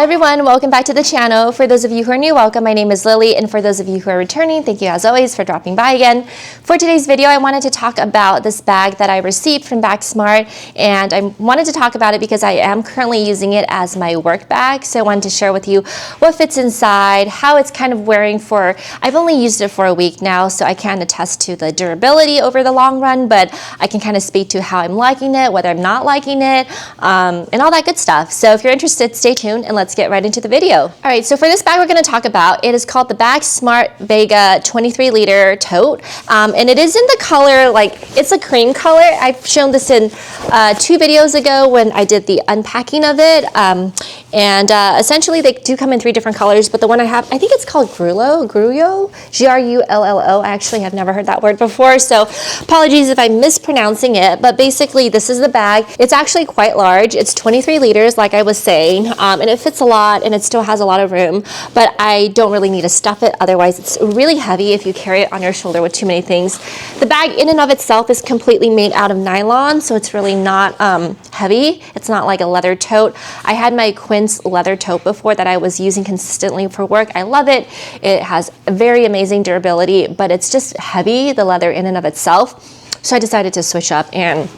Hi everyone, welcome back to the channel. For those of you who are new, welcome. My name is Lily, and for those of you who are returning, thank you as always for dropping by again. For today's video, I wanted to talk about this bag that I received from BagSmart, and I wanted to talk about it because I am currently using it as my work bag. So I wanted to share with you what fits inside, how it's kind of wearing for, I've only used it for a week now, so I can't attest to the durability over the long run, but I can kind of speak to how I'm liking it, whether I'm not liking it, and all that good stuff. So if you're interested, stay tuned and let's get right into the video. All right, so for this bag we're going to talk about, it is called the BagSmart Vega 23 liter tote, and it is in the color, like, it's a cream color. I've shown this in 2 videos ago when I did the unpacking of it, and essentially they do come in 3 different colors, but the one I have, I think it's called Grullo, G-R-U-L-L-O. I actually have never heard that word before, so apologies if I'm mispronouncing it, but basically this is the bag. It's actually quite large. It's 23 liters, like I was saying, and it fits a lot, and it still has a lot of room, but I don't really need to stuff it. Otherwise, it's really heavy if you carry it on your shoulder with too many things. The bag in and of itself is completely made out of nylon, so it's really not heavy. It's not like a leather tote. I had my Quince leather tote before that I was using consistently for work. I love it. It has very amazing durability, but it's just heavy, the leather in and of itself. So I decided to switch up and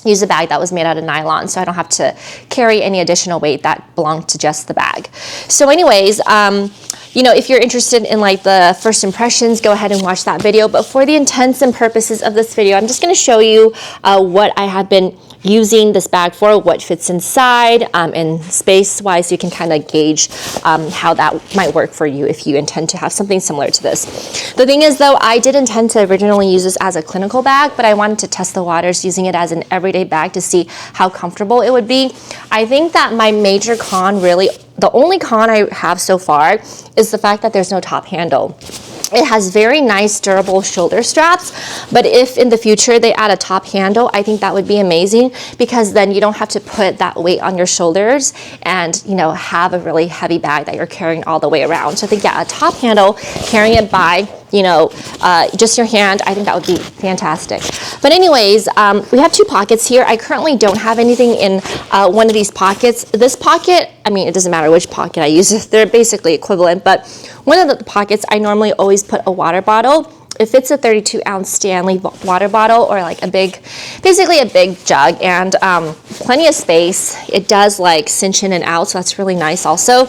use a bag that was made out of nylon, so I don't have to carry any additional weight that belonged to just the bag. So anyways, you know, if you're interested in like the first impressions, go ahead and watch that video. But for the intents and purposes of this video, I'm just going to show you what I have been using this bag for, what fits inside, and space-wise, you can kind of gauge how that might work for you if you intend to have something similar to this. The thing is, though, I did intend to originally use this as a clinical bag, but I wanted to test the waters using it as an everyday bag to see how comfortable it would be. I think that my major con, really, the only con I have so far, is the fact that there's no top handle. It has very nice durable shoulder straps, but if in the future they add a top handle, I think that would be amazing, because then you don't have to put that weight on your shoulders and, you know, have a really heavy bag that you're carrying all the way around. So I think, yeah, a top handle, carrying it by, you know, just your hand, I think that would be fantastic. But anyways, we have 2 pockets here. I currently don't have anything in one of these pockets. This pocket, I mean, it doesn't matter which pocket I use, they're basically equivalent, but one of the pockets I normally always put a water bottle. If it's a 32-ounce Stanley water bottle, or like a big, basically a big jug, and plenty of space. It does like cinch in and out, so that's really nice also.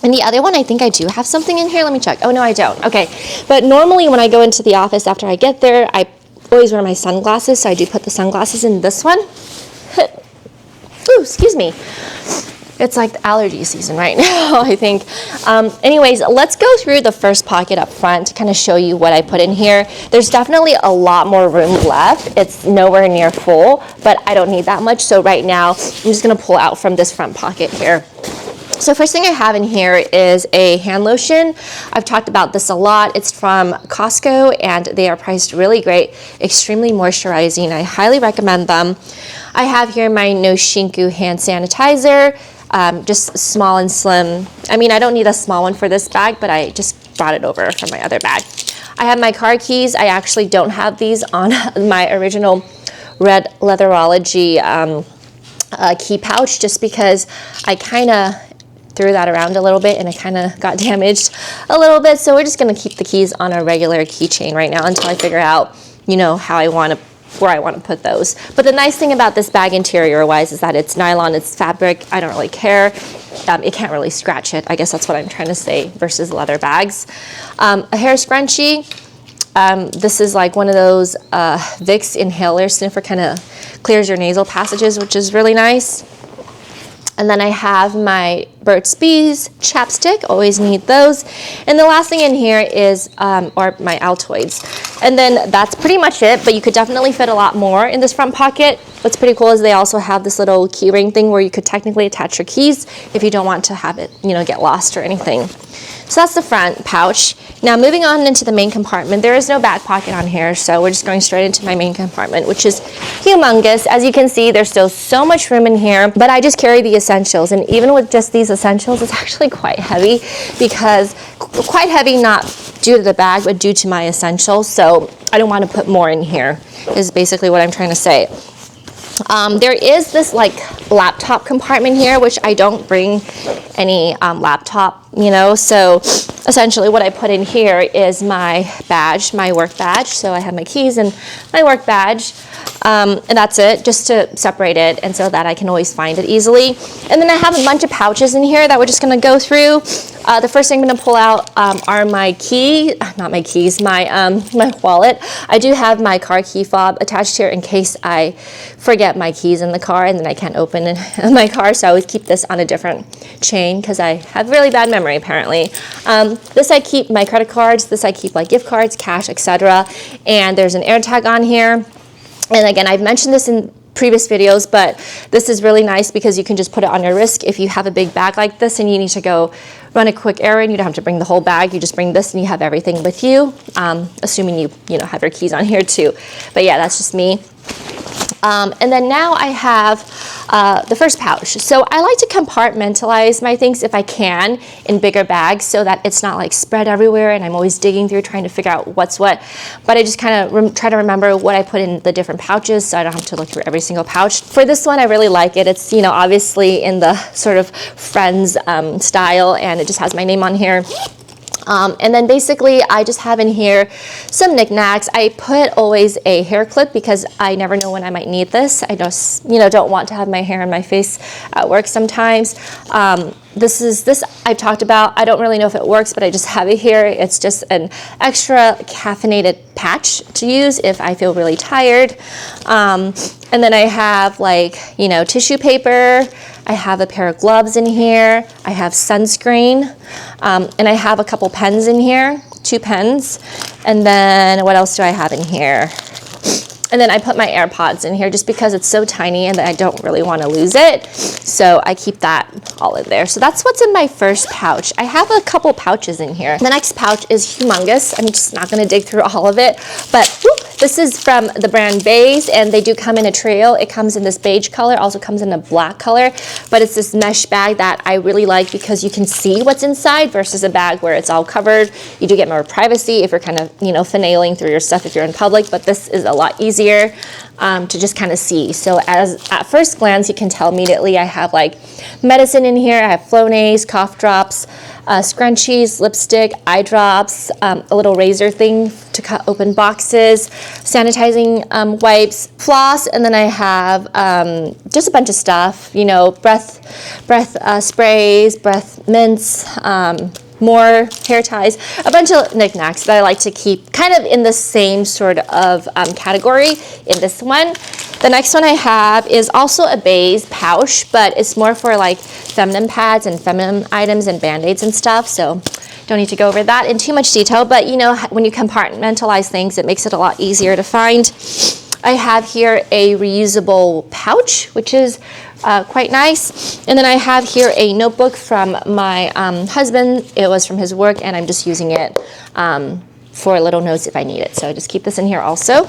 And the other one, I think I do have something in here. Let me check. Oh, no, I don't. Okay. But normally when I go into the office after I get there, I always wear my sunglasses, so I do put the sunglasses in this one. Ooh, excuse me. It's like the allergy season right now, I think. Anyways, let's go through the first pocket up front to kind of show you what I put in here. There's definitely a lot more room left. It's nowhere near full, but I don't need that much. So right now, I'm just going to pull out from this front pocket here. So first thing I have in here is a hand lotion. I've talked about this a lot. It's from Costco, and they are priced really great, extremely moisturizing. I highly recommend them. I have here my No Shinku hand sanitizer. Just small and slim. I mean, I don't need a small one for this bag, but I just brought it over from my other bag. I have my car keys. I actually don't have these on my original red Leatherology key pouch, just because I kind of threw that around a little bit and it kind of got damaged a little bit. So we're just going to keep the keys on a regular keychain right now until I figure out, you know, how I want to, where I want to put those. But the nice thing about this bag interior wise is that it's nylon, it's fabric. I don't really care. It can't really scratch it. I guess that's what I'm trying to say, versus leather bags. A hair scrunchie. This is like one of those Vicks inhaler sniffer, kind of clears your nasal passages, which is really nice. And then I have my Burt's Bees chapstick, always need those. And the last thing in here is, or my Altoids. And then that's pretty much it, but you could definitely fit a lot more in this front pocket. What's pretty cool is they also have this little key ring thing where you could technically attach your keys if you don't want to have it, you know, get lost or anything. So that's the front pouch. Now moving on into the main compartment, there is no back pocket on here, so we're just going straight into my main compartment, which is humongous. As you can see, there's still so much room in here, but I just carry the essentials, and even with just these essentials, it's actually quite heavy, because quite heavy not due to the bag, but due to my essentials, so I don't want to put more in here, is basically what I'm trying to say. There is this like laptop compartment here, which I don't bring any laptop, you know, so essentially what I put in here is my badge, my work badge. So I have my keys and my work badge, and that's it, just to separate it and so that I can always find it easily. And then I have a bunch of pouches in here that we're just gonna go through. The first thing I'm gonna pull out are my my wallet. I do have my car key fob attached here in case I forget my keys in the car and then I can't open my car, so I always keep this on a different chain because I have really bad memory apparently. This I keep my credit cards, this I keep like gift cards, cash, etc. And there's an air tag on here. And again, I've mentioned this in previous videos, but this is really nice because you can just put it on your wrist if you have a big bag like this and you need to go run a quick errand. You don't have to bring the whole bag, you just bring this and you have everything with you, assuming you know have your keys on here too. But yeah, that's just me. And then now I have the first pouch. So I like to compartmentalize my things if I can in bigger bags so that it's not like spread everywhere and I'm always digging through trying to figure out what's what. But I just kind of try to remember what I put in the different pouches so I don't have to look through every single pouch. For this one, I really like it. It's, you know, obviously in the sort of Friends style, and it just has my name on here. And then basically I just have in here some knickknacks. I put always a hair clip because I never know when I might need this. I just, you know, don't want to have my hair in my face at work sometimes. This I've talked about. I don't really know if it works, but I just have it here. It's just an extra caffeinated patch to use if I feel really tired. And then I have like, you know, tissue paper. I have a pair of gloves in here. I have sunscreen. And I have a couple pens in here, 2 pens. And then what else do I have in here? And then I put my AirPods in here just because it's so tiny and I don't really want to lose it. So I keep that all in there. So that's what's in my first pouch. I have a couple pouches in here. The next pouch is humongous. I'm just not going to dig through all of it. But whoop, this is from the brand Beige, and they do come in a trio. It comes in this beige color, also comes in a black color. But it's this mesh bag that I really like because you can see what's inside versus a bag where it's all covered. You do get more privacy if you're kind of, you know, finagling through your stuff if you're in public, but this is a lot easier to just kind of see. So at first glance, you can tell immediately I have like medicine in here. I have Flonase, cough drops, scrunchies, lipstick, eye drops, a little razor thing to cut open boxes, sanitizing wipes, floss, and then I have just a bunch of stuff, you know, breath sprays, breath mints, more hair ties, a bunch of knickknacks that I like to keep kind of in the same sort of category in this one. The next one I have is also a beige pouch, but it's more for like feminine pads and feminine items and band-aids and stuff, so don't need to go over that in too much detail, but you know, when you compartmentalize things, it makes it a lot easier to find. I have here a reusable pouch, which is quite nice. And then I have here a notebook from my husband. It was from his work, and I'm just using it for little notes if I need it. So I just keep this in here also.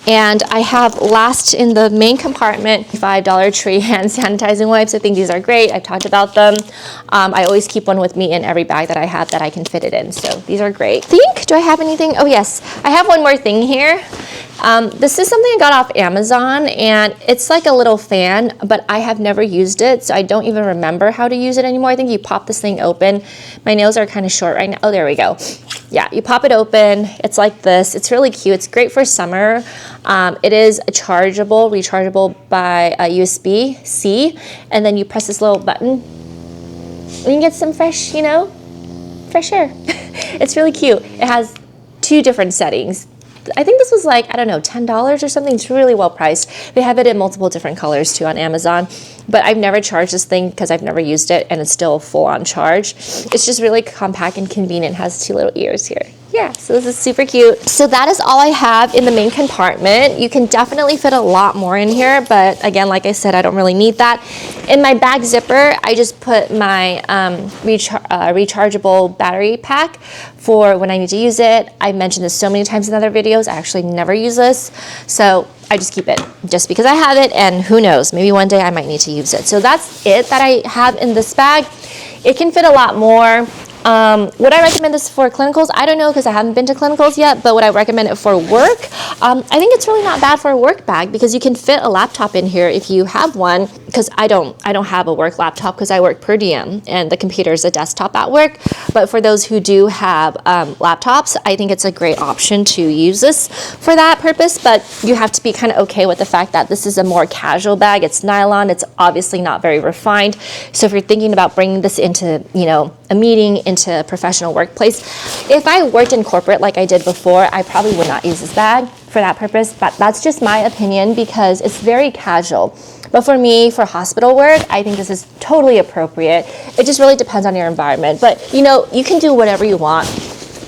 And I have last in the main compartment, $5 Tree hand sanitizing wipes. I think these are great. I've talked about them. I always keep one with me in every bag that I have that I can fit it in. So these are great. Do I have anything? Oh yes, I have one more thing here. This is something I got off Amazon, and it's like a little fan, but I have never used it, so I don't even remember how to use it anymore. I think you pop this thing open. My nails are kind of short right now. Oh, there we go. Yeah, you pop it open. It's like this. It's really cute. It's great for summer. It is rechargeable by USB-C, and then you press this little button and you get some fresh air. It's really cute. It has 2 different settings. I think this was like, I don't know, $10 or something. It's really well priced. They have it in multiple different colors too on Amazon, but I've never charged this thing because I've never used it, and it's still full on charge. It's just really compact and convenient. It has 2 little ears here. Yeah, so this is super cute. So that is all I have in the main compartment. You can definitely fit a lot more in here, but again, like I said, I don't really need that. In my bag zipper, I just put my rechargeable battery pack for when I need to use it. I mentioned this so many times in other videos. I actually never use this, so I just keep it just because I have it, and who knows, maybe one day I might need to use it. So that's it that I have in this bag. It can fit a lot more. Would I recommend this for clinicals? I don't know, because I haven't been to clinicals yet, but would I recommend it for work? I think it's really not bad for a work bag, because you can fit a laptop in here if you have one, because I don't have a work laptop because I work per diem and the computer is a desktop at work. But for those who do have laptops, I think it's a great option to use this for that purpose. But you have to be kind of okay with the fact that this is a more casual bag. It's nylon. It's obviously not very refined. So if you're thinking about bringing this into, you know, a meeting, into a professional workplace, if I worked in corporate like I did before, I probably would not use this bag for that purpose. But that's just my opinion, because it's very casual. But for me, for hospital work, I think this is totally appropriate. It just really depends on your environment. But, you know, you can do whatever you want.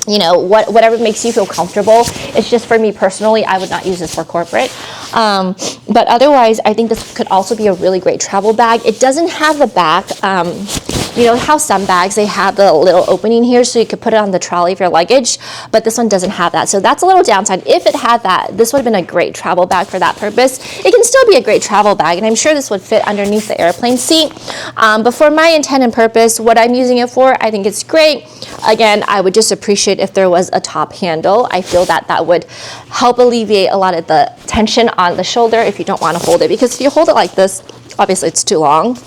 You know, whatever makes you feel comfortable. It's just, for me personally, I would not use this for corporate. But otherwise, I think this could also be a really great travel bag. It doesn't have the back, you know how some bags, they have the little opening here so you could put it on the trolley of your luggage, but this one doesn't have that. So that's a little downside. If it had that, this would have been a great travel bag for that purpose. It can still be a great travel bag, and I'm sure this would fit underneath the airplane seat. But for my intent and purpose, what I'm using it for, I think it's great. Again, I would just appreciate if there was a top handle. I feel that that would help alleviate a lot of the tension on the shoulder if you don't want to hold it, because if you hold it like this, obviously it's too long.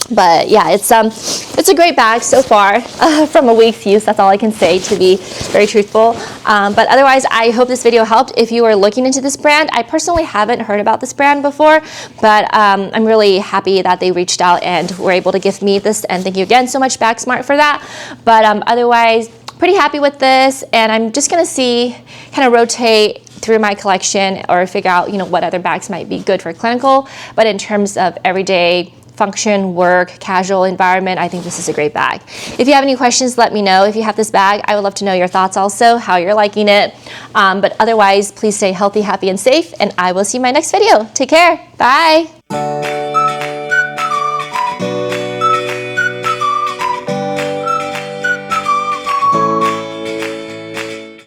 But yeah, it's a great bag so far from a week's use. That's all I can say, to be very truthful. But otherwise, I hope this video helped. If you are looking into this brand, I personally haven't heard about this brand before, but I'm really happy that they reached out and were able to gift me this. And thank you again so much, BagSmart, for that. But otherwise, pretty happy with this. And I'm just gonna kind of rotate through my collection or figure out, you know, what other bags might be good for clinical. But in terms of everyday function, work, casual environment, I think this is a great bag. If you have any questions, let me know. If you have this bag, I would love to know your thoughts also, how you're liking it. But otherwise, please stay healthy, happy, and safe, and I will see you in my next video. Take care. Bye.